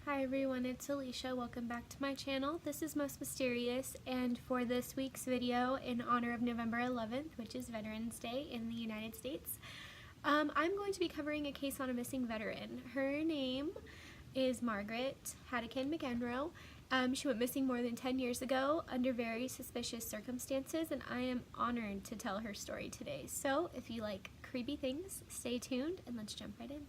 Hi everyone, it's Alicia. Welcome back to my channel. This is Most Mysterious, and for this week's video, in honor of November 11th, which is Veterans Day in the United States, I'm going to be covering a case on a missing veteran. Her name is Margaret McEnroe. She went missing more than 10 years ago under very suspicious circumstances, and I am honored to tell her story today. So if you like creepy things, stay tuned and let's jump right in.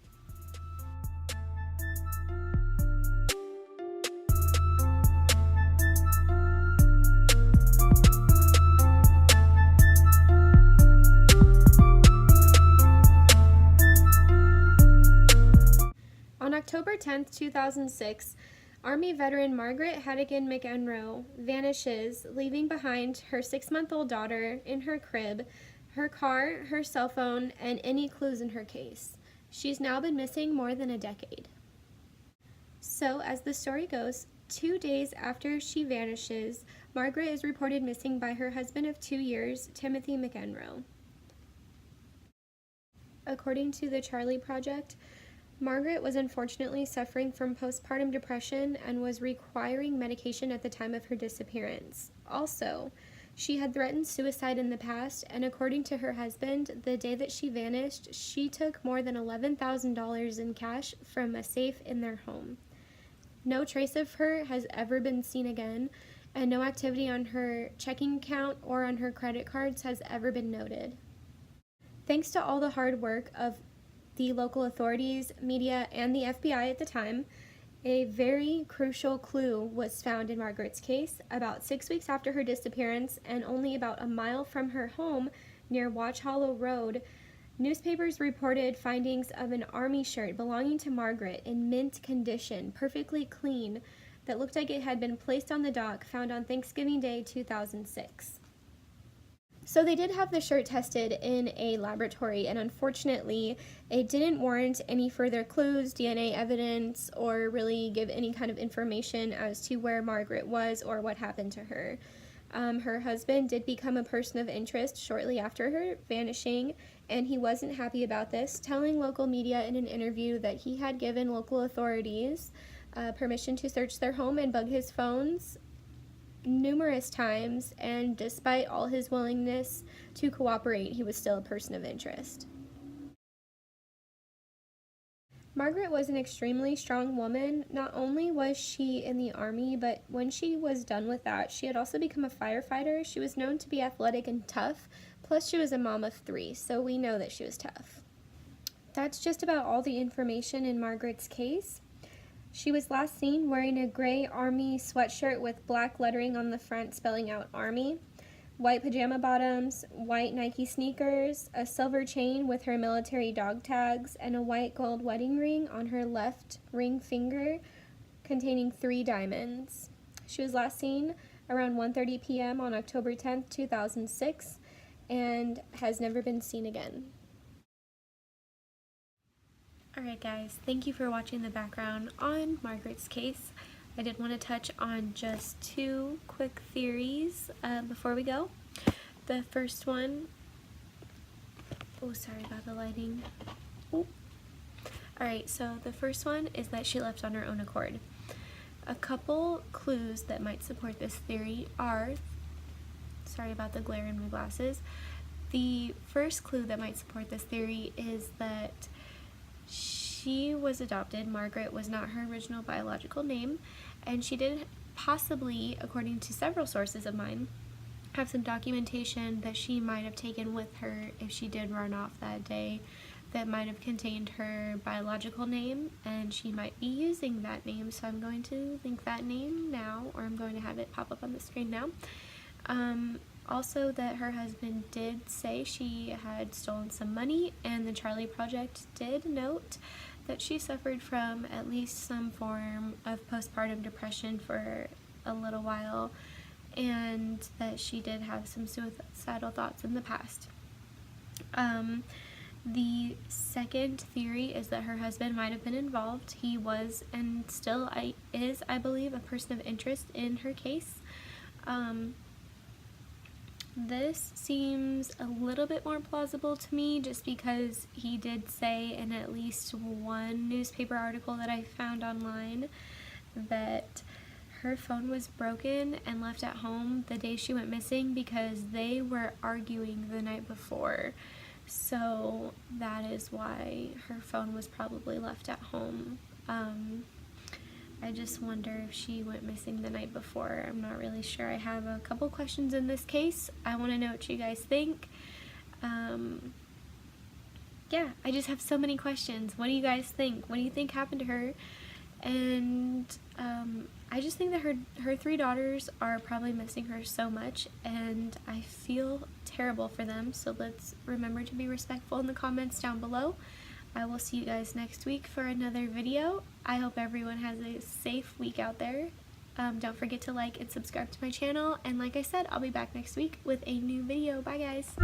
On October 10, 2006, Army veteran Margaret McEnroe vanishes, leaving behind her 6-month-old daughter in her crib, her car, her cell phone, and any clues in her case. She's now been missing more than a decade. So, as the story goes, 2 days after she vanishes, Margaret is reported missing by her husband of 2 years, Timothy McEnroe. According to the Charlie Project, Margaret was unfortunately suffering from postpartum depression and was requiring medication at the time of her disappearance. Also, she had threatened suicide in the past, and according to her husband, the day that she vanished, she took more than $11,000 in cash from a safe in their home. No trace of her has ever been seen again, and no activity on her checking account or on her credit cards has ever been noted. Thanks to all the hard work of the local authorities, media, and the FBI at the time, a very crucial clue was found in Margaret's case about 6 weeks after her disappearance, and only about a mile from her home near Watch Hollow Road. Newspapers reported findings of an army shirt belonging to Margaret in mint condition, perfectly clean, that looked like it had been placed on the dock, found on Thanksgiving Day 2006. So they did have the shirt tested in a laboratory, and unfortunately, it didn't warrant any further clues, DNA evidence, or really give any kind of information as to where Margaret was or what happened to her. Her husband did become a person of interest shortly after her vanishing, and he wasn't happy about this, telling local media in an interview that he had given local authorities permission to search their home and bug his phones numerous times, and despite all his willingness to cooperate, he was still a person of interest. Margaret was an extremely strong woman. Not only was she in the Army, but when she was done with that, she had also become a firefighter. She was known to be athletic and tough, plus she was a mom of 3, so we know that she was tough. That's just about all the information in Margaret's case. She was last seen wearing a gray Army sweatshirt with black lettering on the front spelling out Army, white pajama bottoms, white Nike sneakers, a silver chain with her military dog tags, and a white gold wedding ring on her left ring finger containing 3 diamonds. She was last seen around 1:30 p.m. on October 10th, 2006, and has never been seen again. Alright guys, thank you for watching the background on Margaret's case. I did want to touch on just 2 quick theories before we go. The first one, sorry about the lighting. Alright, so the first one is that she left on her own accord. A couple clues that might support this theory are, sorry about the glare in my glasses. The first clue that might support this theory is that she was adopted. Margaret was not her original biological name, and she did possibly, according to several sources of mine, have some documentation that she might have taken with her if she did run off that day that might have contained her biological name, and she might be using that name. So I'm going to link that name now, or I'm going to have it pop up on the screen now. Also, that her husband did say she had stolen some money, and the Charlie Project did note that she suffered from at least some form of postpartum depression for a little while, and that she did have some suicidal thoughts in the past. The second theory is that her husband might have been involved. He was, and still is, I believe, a person of interest in her case. This seems a little bit more plausible to me, just because he did say in at least one newspaper article that I found online that her phone was broken and left at home the day she went missing because they were arguing the night before. So that is why her phone was probably left at home. I just wonder if she went missing the night before. I'm not really sure. I have a couple questions in this case. I want to know what you guys think. Yeah, I just have so many questions. What do you guys think? What do you think happened to her? And I just think that her 3 daughters are probably missing her so much, and I feel terrible for them. So let's remember to be respectful in the comments down below. I will see you guys next week for another video. I hope everyone has a safe week out there. Don't forget to like and subscribe to my channel, and like I said, I'll be back next week with a new video. Bye guys!